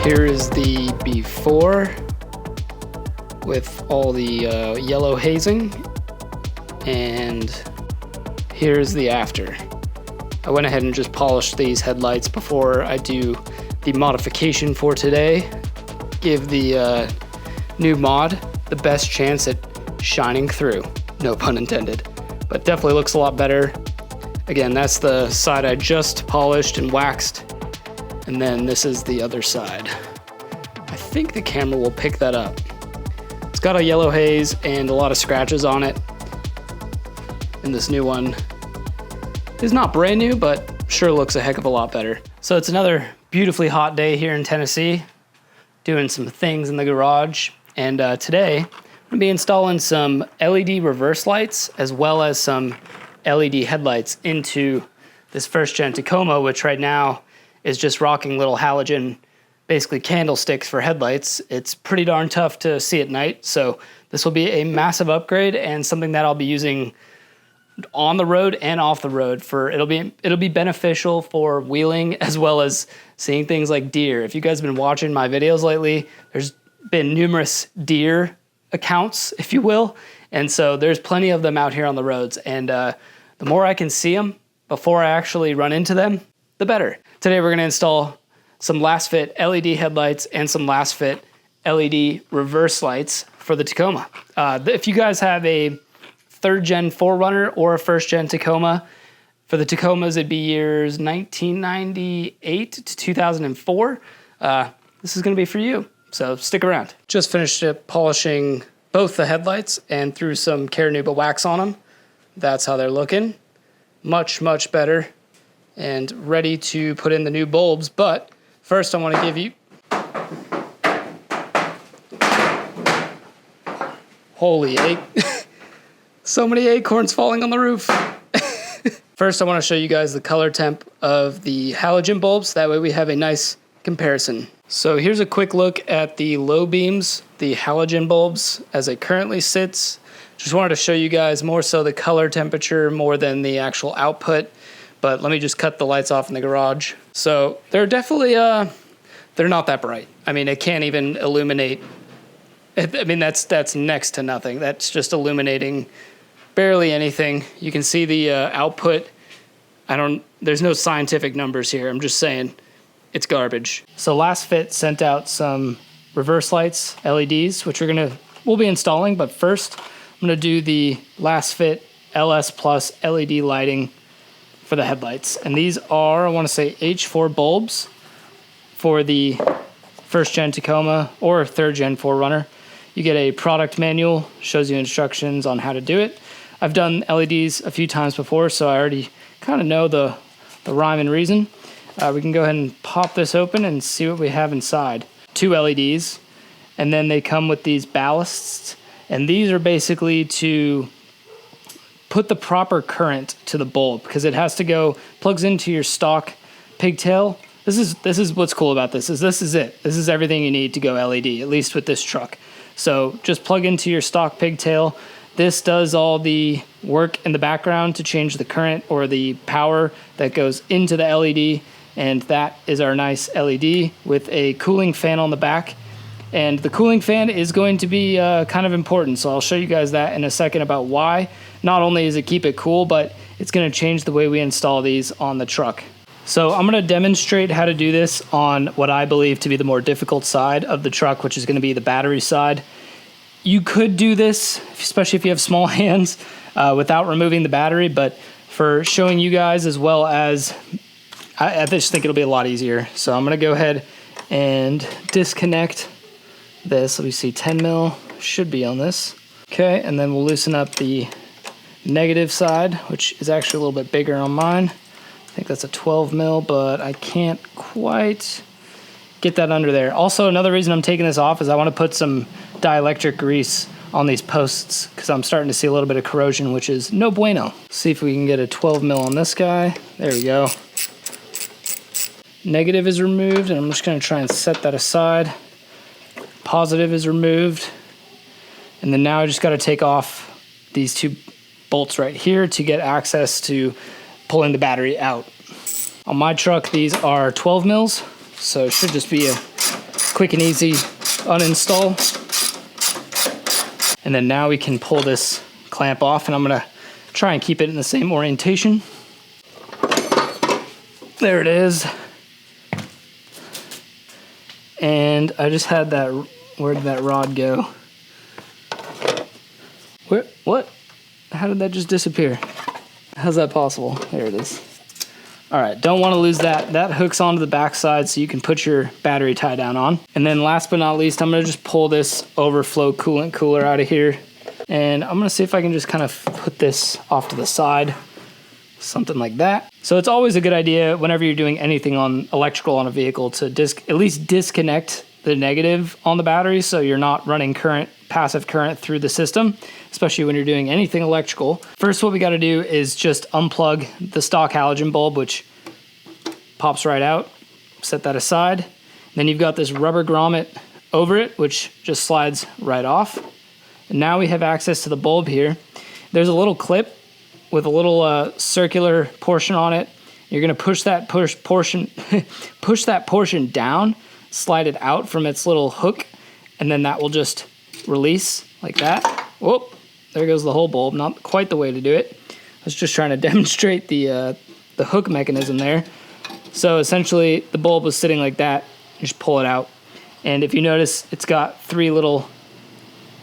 Here is the before with all the yellow hazing, and here's the after. I went ahead and just polished these headlights before I do the modification for today. Give the new mod the best chance at shining through, no pun intended, but definitely looks a lot better. Again, that's the side I just polished and waxed. And then this is the other side. I think the camera will pick that up. It's got a yellow haze and a lot of scratches on it. And this new one is not brand new, but sure looks a heck of a lot better. So it's another beautifully hot day here in Tennessee, doing some things in the garage. And today, I'm gonna be installing some LED reverse lights as well as some LED headlights into this first gen Tacoma, which right now is just rocking little halogen, basically candlesticks for headlights. It's pretty darn tough to see at night, so this will be a massive upgrade and something that I'll be using on the road and off the road. It'll be beneficial for wheeling as well as seeing things like deer. If you guys have been watching my videos lately, there's been numerous deer accounts, if you will, and so there's plenty of them out here on the roads, and the more I can see them before I actually run into them, the better. Today we're going to install some Lasfit LED headlights and some Lasfit LED reverse lights for the Tacoma. If you guys have a third gen 4Runner or a first gen Tacoma, for the Tacomas it'd be years 1998 to 2004. This is going to be for you, so stick around. Just finished polishing both the headlights and threw some Caranuba wax on them. That's how they're looking. Much, much better. And ready to put in the new bulbs, but first I want to give you, holy so many acorns falling on the roof. First I want to show you guys the color temp of the halogen bulbs, that way we have a nice comparison. So here's a quick look at the low beams, the halogen bulbs as it currently sits. Just wanted to show you guys more so the color temperature more than the actual output. But let me just cut the lights off in the garage. So they're definitely, they're not that bright. I mean, it can't even illuminate. I mean, that's next to nothing. That's just illuminating barely anything. You can see the output. There's no scientific numbers here. I'm just saying it's garbage. So Lasfit sent out some reverse lights, LEDs, which we'll be installing. But first, I'm gonna do the Lasfit LS Plus LED lighting for the headlights. And these are, I want to say, H4 bulbs for the first gen Tacoma or third gen 4Runner. You get a product manual, shows you instructions on how to do it. I've done LEDs a few times before, so I already kind of know the rhyme and reason. We can go ahead and pop this open and see what we have inside. 2 LEDs, and then they come with these ballasts, and these are basically to put the proper current to the bulb, because it has to plugs into your stock pigtail. This is what's cool about this is it. This is everything you need to go LED, at least with this truck. So just plug into your stock pigtail. This does all the work in the background to change the current or the power that goes into the LED, and that is our nice LED with a cooling fan on the back. And the cooling fan is going to be kind of important, so I'll show you guys that in a second about why. Not only does it keep it cool, but it's going to change the way we install these on the truck. So I'm going to demonstrate how to do this on what I believe to be the more difficult side of the truck, which is going to be the battery side. You could do this, especially if you have small hands, without removing the battery, but for showing you guys as well as, I just think it'll be a lot easier. So I'm going to go ahead and disconnect this. Let me see, 10 mil should be on this. Okay, and then we'll loosen up the negative side, which is actually a little bit bigger on mine. I think that's a 12 mil, but I can't quite get that under there. Also, another reason I'm taking this off is I want to put some dielectric grease on these posts because I'm starting to see a little bit of corrosion, which is no bueno. See if we can get a 12 mil on this guy. There we go. Negative is removed, and I'm just going to try and set that aside. Positive is removed. And then now I just got to take off these two bolts right here to get access to pulling the battery out. On my truck, these are 12 mils, so it should just be a quick and easy uninstall. And then now we can pull this clamp off, and I'm going to try and keep it in the same orientation. There it is. And I just had that, where did that rod go? What? How did that just disappear? How's that possible? There it is. All right, don't want to lose that. That hooks onto the backside so you can put your battery tie down on. And then last but not least, I'm gonna just pull this overflow coolant cooler out of here. And I'm gonna see if I can just kind of put this off to the side, something like that. So it's always a good idea whenever you're doing anything on electrical on a vehicle to at least disconnect the negative on the battery so you're not running passive current through the system, especially when you're doing anything electrical. First, what we got to do is just unplug the stock halogen bulb, which pops right out. Set that aside. Then you've got this rubber grommet over it, which just slides right off. And now we have access to the bulb here. There's a little clip with a little circular portion on it. You're going to push that portion down, slide it out from its little hook, and then that will just release like that. Whoop, there goes the whole bulb. Not quite the way to do it. I was just trying to demonstrate the hook mechanism there. So essentially the bulb was sitting like that. You just pull it out. And if you notice, it's got 3 little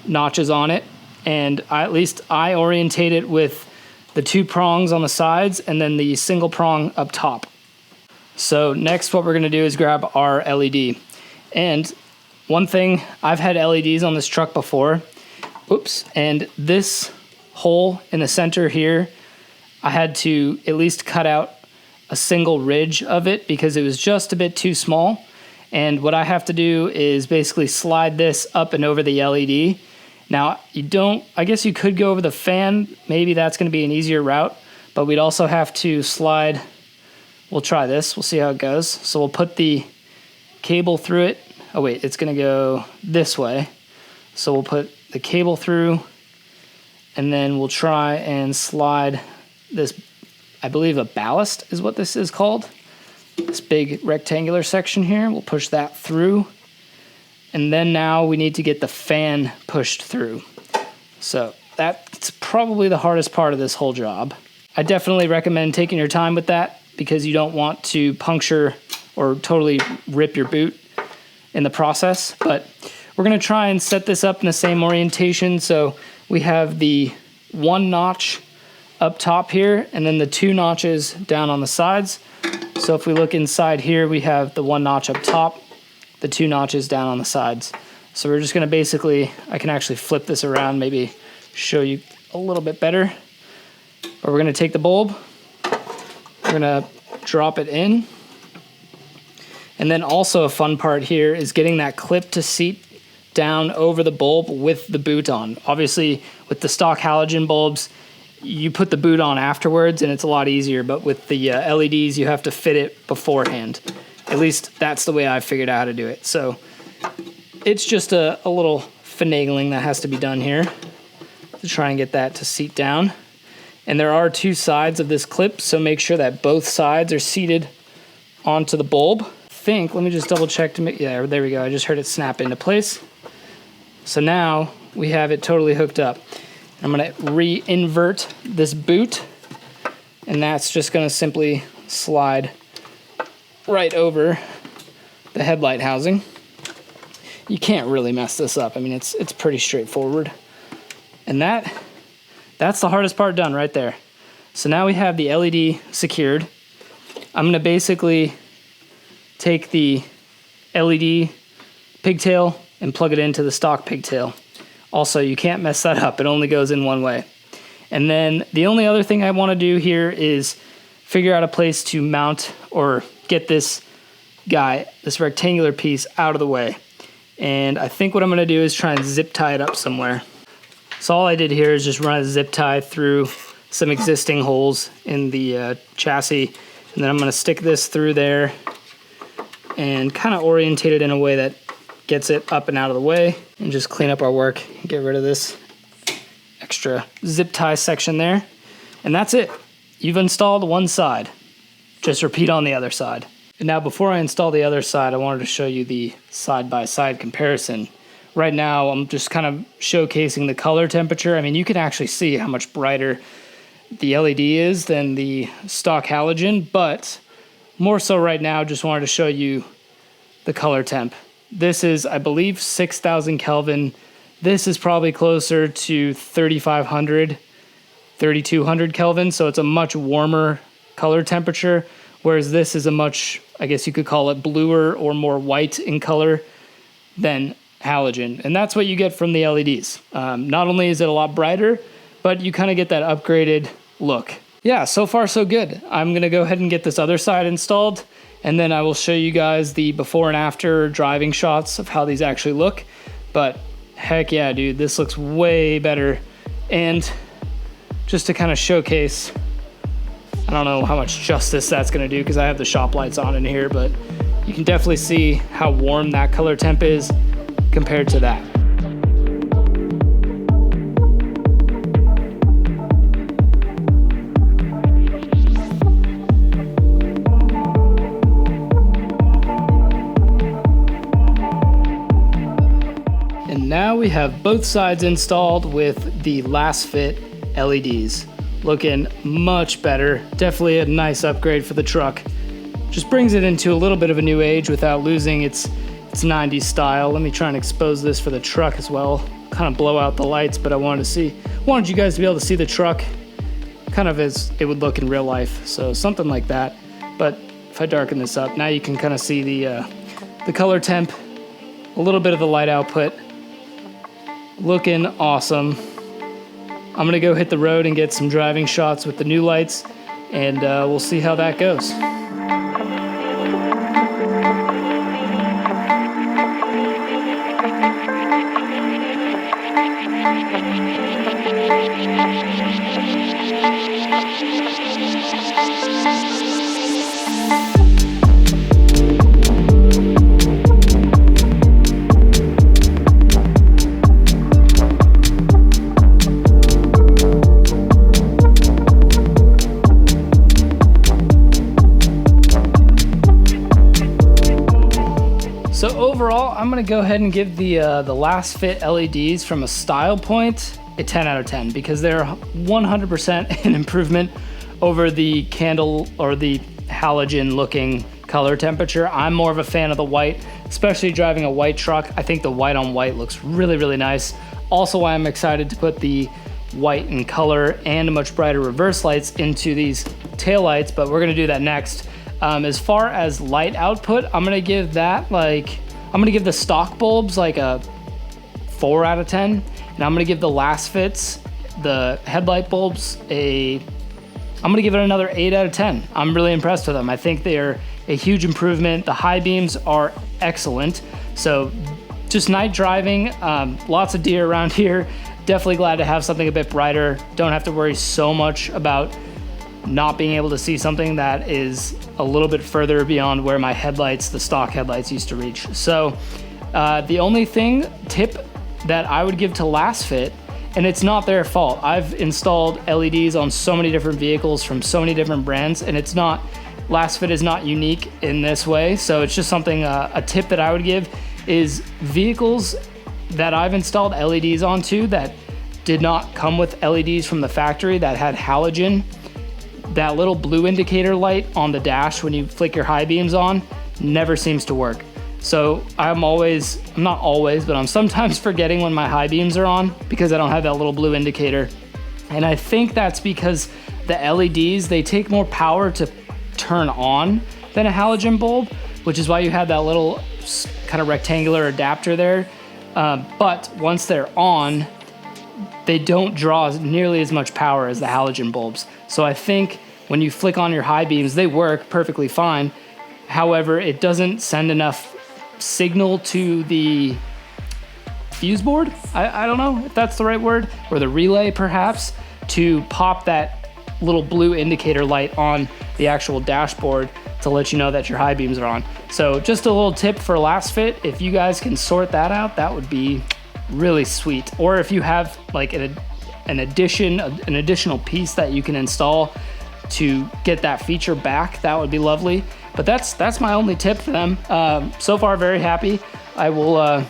notches on it. And at least I orientate it with the 2 prongs on the sides and then the single prong up top. So next what we're gonna do is grab our LED. And one thing, I've had LEDs on this truck before. Oops, and this hole in the center here, I had to at least cut out a single ridge of it because it was just a bit too small. And what I have to do is basically slide this up and over the LED. Now, I guess you could go over the fan. Maybe that's gonna be an easier route, but we'd also have to slide. We'll try this, we'll see how it goes. So we'll put the cable through it. Oh wait, it's gonna go this way. So we'll put the cable through and then we'll try and slide this, I believe a ballast is what this is called. This big rectangular section here, we'll push that through. And then now we need to get the fan pushed through. So that's probably the hardest part of this whole job. I definitely recommend taking your time with that because you don't want to puncture or totally rip your boot in the process. But we're gonna try and set this up in the same orientation. So we have the 1 notch up top here and then the 2 notches down on the sides. So if we look inside here, we have the 1 notch up top, the 2 notches down on the sides. So we're just gonna basically, I can actually flip this around, maybe show you a little bit better. But we're gonna take the bulb, we're gonna drop it in. And then also a fun part here is getting that clip to seat down over the bulb with the boot on. Obviously with the stock halogen bulbs, you put the boot on afterwards and it's a lot easier, but with the LEDs, you have to fit it beforehand. At least that's the way I figured out how to do it. So it's just a little finagling that has to be done here to try and get that to seat down. And there are 2 sides of this clip, so make sure that both sides are seated onto the bulb. Let me just double check to make, yeah, there we go. I just heard it snap into place. So now we have it totally hooked up. I'm gonna re-invert this boot, and that's just gonna simply slide right over the headlight housing. You can't really mess this up. I mean, it's pretty straightforward. And that's the hardest part done right there. So now we have the LED secured. I'm gonna basically take the LED pigtail and plug it into the stock pigtail. Also, you can't mess that up. It only goes in one way. And then the only other thing I want to do here is figure out a place to mount or get this guy, this rectangular piece, out of the way. And I think what I'm gonna do is try and zip tie it up somewhere. So all I did here is just run a zip tie through some existing holes in the chassis, and then I'm gonna stick this through there and kind of orientate it in a way that gets it up and out of the way, and just clean up our work and get rid of this extra zip tie section there. And that's it. You've installed one side. Just repeat on the other side. And now before I install the other side, I wanted to show you the side-by-side comparison. Right now, I'm just kind of showcasing the color temperature. I mean, you can actually see how much brighter the LED is than the stock halogen, but more so right now, just wanted to show you the color temp. This is, I believe, 6,000 Kelvin. This is probably closer to 3,500, 3,200 Kelvin, so it's a much warmer color temperature, whereas this is a much, I guess you could call it bluer or more white in color than halogen. And that's what you get from the LEDs. Not only is it a lot brighter, but you kind of get that upgraded look. Yeah, so far so good. I'm gonna go ahead and get this other side installed, and then I will show you guys the before and after driving shots of how these actually look. But heck yeah, dude, this looks way better. And just to kind of showcase, I don't know how much justice that's gonna do because I have the shop lights on in here, but you can definitely see how warm that color temp is compared to that. And now we have both sides installed with the Lasfit LEDs. Looking much better. Definitely a nice upgrade for the truck. Just brings it into a little bit of a new age without losing its 90s style. Let me try and expose this for the truck as well. Kind of blow out the lights, but I wanted you guys to be able to see the truck kind of as it would look in real life. So something like that. But if I darken this up, now you can kind of see the color temp, a little bit of the light output. Looking awesome. I'm gonna go hit the road and get some driving shots with the new lights, and we'll see how that goes. So overall, I'm gonna go ahead and give the Lasfit LEDs from a style point a 10 out of 10 because they're 100% an improvement over the candle or the halogen looking color temperature. I'm more of a fan of the white, especially driving a white truck. I think the white on white looks really, really nice. Also why I'm excited to put the white in color and much brighter reverse lights into these taillights, but we're gonna do that next. As far as light output, I'm gonna give the stock bulbs like a 4 out of 10, and I'm gonna give the Lasfits, the headlight bulbs, I'm gonna give it another 8 out of 10. I'm really impressed with them. I think they're a huge improvement. The high beams are excellent. So just night driving, lots of deer around here. Definitely glad to have something a bit brighter. Don't have to worry so much about not being able to see something that is a little bit further beyond where my headlights, the stock headlights, used to reach. So the only tip that I would give to Lasfit, and it's not their fault. I've installed LEDs on so many different vehicles from so many different brands, and Lasfit is not unique in this way. So it's just something, a tip that I would give is vehicles that I've installed LEDs onto that did not come with LEDs from the factory that had halogen, that little blue indicator light on the dash when you flick your high beams on never seems to work. So I'm sometimes forgetting when my high beams are on because I don't have that little blue indicator. And I think that's because the LEDs, they take more power to turn on than a halogen bulb, which is why you have that little kind of rectangular adapter there. But once they're on, they don't draw nearly as much power as the halogen bulbs. So I think when you flick on your high beams, they work perfectly fine. However, it doesn't send enough signal to the fuse board. I don't know if that's the right word, or the relay perhaps, to pop that little blue indicator light on the actual dashboard to let you know that your high beams are on. So just a little tip for Lasfit, if you guys can sort that out, that would be really sweet. Or if you have like an additional piece that you can install to get that feature back, that would be lovely. But that's my only tip for them. So far, very happy. I will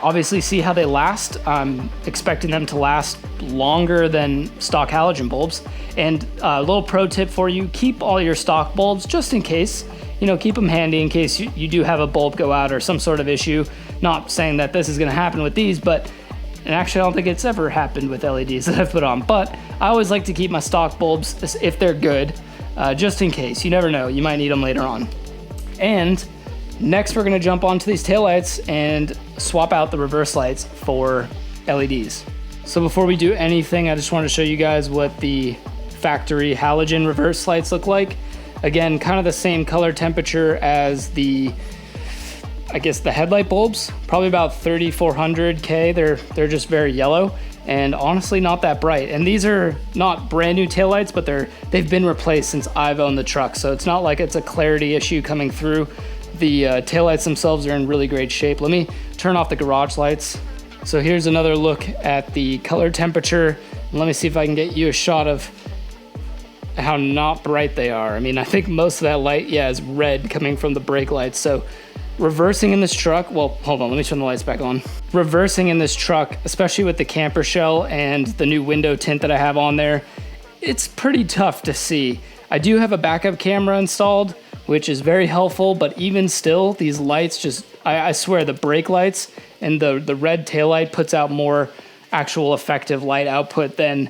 obviously see how they last. I'm expecting them to last longer than stock halogen bulbs. And a little pro tip for you, keep all your stock bulbs just in case. You know, keep them handy in case you do have a bulb go out or some sort of issue. Not saying that this is gonna happen with these, but, and actually I don't think it's ever happened with LEDs that I've put on, but I always like to keep my stock bulbs, if they're good, just in case. You never know, you might need them later on. And next we're gonna jump onto these taillights and swap out the reverse lights for LEDs. So before we do anything, I just wanted to show you guys what the factory halogen reverse lights look like. Again, kind of the same color temperature as the, I guess, the headlight bulbs, probably about 3400 K. They're just very yellow and honestly not that bright. And these are not brand new taillights, but they've been replaced since I've owned the truck. So it's not like it's a clarity issue coming through. The taillights themselves are in really great shape. Let me turn off the garage lights. So here's another look at the color temperature. Let me see if I can get you a shot of how not bright they are. I mean, I think most of that light, yeah, is red coming from the brake lights. So reversing in this truck, well, hold on, let me turn the lights back on. Reversing in this truck, especially with the camper shell and the new window tint that I have on there, it's pretty tough to see. I do have a backup camera installed, which is very helpful, but even still, these lights just, I swear the brake lights and the red taillight puts out more actual effective light output than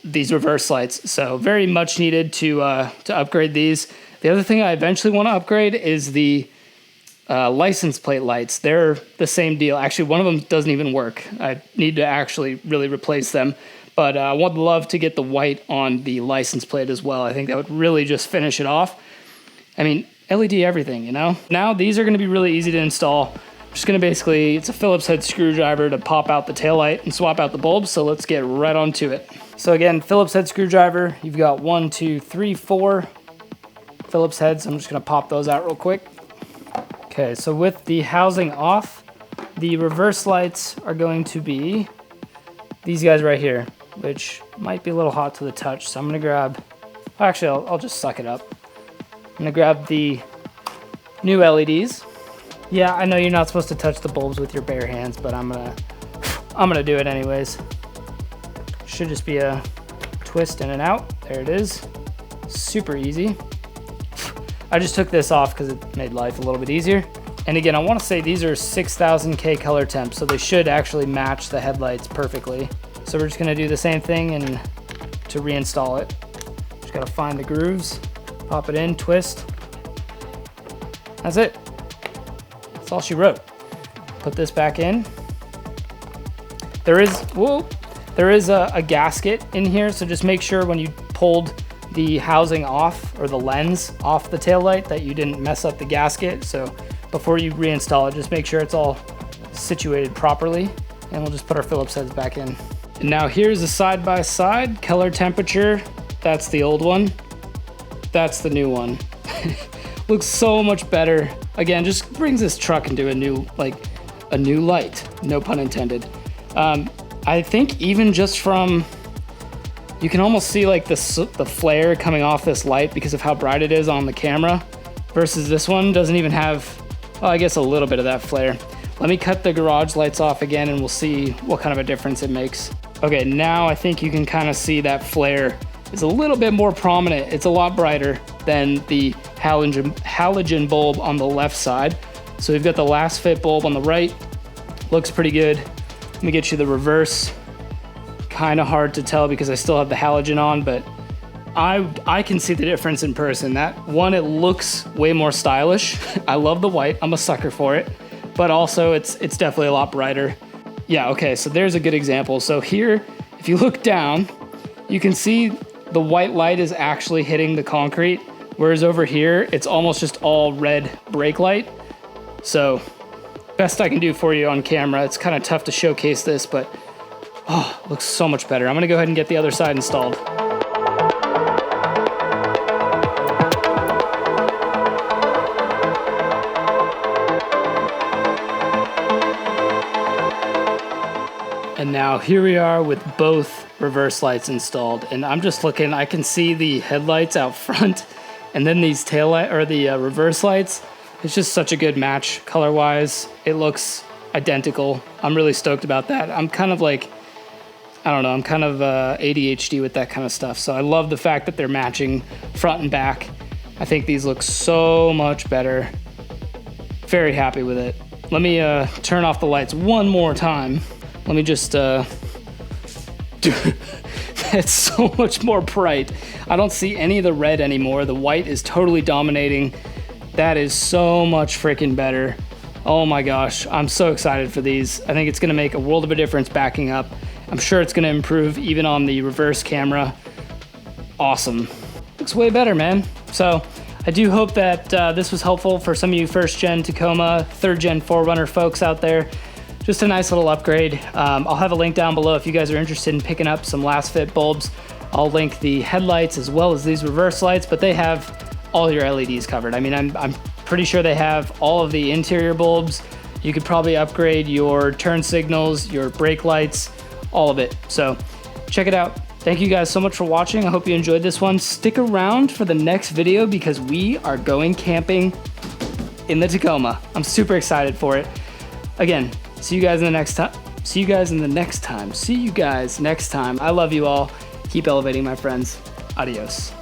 these reverse lights. So very much needed to upgrade these. The other thing I eventually want to upgrade is the license plate lights. They're the same deal. Actually, one of them doesn't even work. I need to actually really replace them. But I would love to get the white on the license plate as well. I think that would really just finish it off. I mean, LED everything, you know? Now these are going to be really easy to install. I'm just going to basically, it's a Phillips head screwdriver to pop out the taillight and swap out the bulbs. So let's get right onto it. So again, Phillips head screwdriver. You've got 1, 2, 3, 4 Phillips heads. I'm just going to pop those out real quick. Okay, so with the housing off, the reverse lights are going to be these guys right here, which might be a little hot to the touch. So I'm going to grab, actually, I'll just suck it up. I'm going to grab the new LEDs. Yeah, I know you're not supposed to touch the bulbs with your bare hands, but I'm gonna do it anyways. Should just be a twist in and out. There it is. Super easy. I just took this off because it made life a little bit easier. And again, I want to say these are 6000 K color temp, so they should actually match the headlights perfectly. So we're just gonna do the same thing and to reinstall it. Just gotta find the grooves, pop it in, twist. That's it. That's all she wrote. Put this back in. There is a gasket in here, so just make sure when you pulled the housing off, or the lens off the taillight, that you didn't mess up the gasket. So before you reinstall it, just make sure it's all situated properly, and we'll just put our Phillips heads back in. And now here's a side-by-side color temperature. That's the old one. That's the new one. Looks so much better. Again, just brings this truck into a new light, no pun intended. I think even just from, you can almost see like the flare coming off this light because of how bright it is on the camera, versus this one doesn't even have, well, I guess a little bit of that flare. Let me cut the garage lights off again and we'll see what kind of a difference it makes. Okay, now I think you can kind of see that flare is a little bit more prominent. It's a lot brighter than the halogen bulb on the left side. So we've got the Lasfit bulb on the right. Looks pretty good. Let me get you the reverse. Kind of hard to tell because I still have the halogen on, but I can see the difference in person. That one, it looks way more stylish. I love the white. I'm a sucker for it. But also it's definitely a lot brighter. Yeah, okay, so there's a good example. So here, if you look down, you can see the white light is actually hitting the concrete, Whereas over here, it's almost just all red brake light. So best I can do for you on camera. It's kind of tough to showcase this, but oh, it looks so much better. I'm gonna go ahead and get the other side installed. And now here we are with both reverse lights installed, and I'm just looking, I can see the headlights out front and then these tail light or the reverse lights. It's just such a good match color wise. It looks identical. I'm really stoked about that. I'm kind of like, I don't know, I'm kind of ADHD with that kind of stuff. So I love the fact that they're matching front and back. I think these look so much better. Very happy with it. Let me turn off the lights one more time. Let me just, it's so much more bright. I don't see any of the red anymore. The white is totally dominating. That is so much freaking better. Oh my gosh, I'm so excited for these. I think it's gonna make a world of a difference backing up. I'm sure it's gonna improve even on the reverse camera. Awesome. Looks way better, man. So I do hope that this was helpful for some of you first gen Tacoma, third gen 4Runner folks out there. Just a nice little upgrade. I'll have a link down below if you guys are interested in picking up some Lasfit bulbs. I'll link the headlights as well as these reverse lights, but they have all your LEDs covered. I mean, I'm pretty sure they have all of the interior bulbs. You could probably upgrade your turn signals, your brake lights, all of it. So check it out. Thank you guys so much for watching. I hope you enjoyed this one. Stick around for the next video because we are going camping in the Tacoma. I'm super excited for it. Again, see you guys in the next time. See you guys next time. I love you all. Keep elevating, my friends. Adios.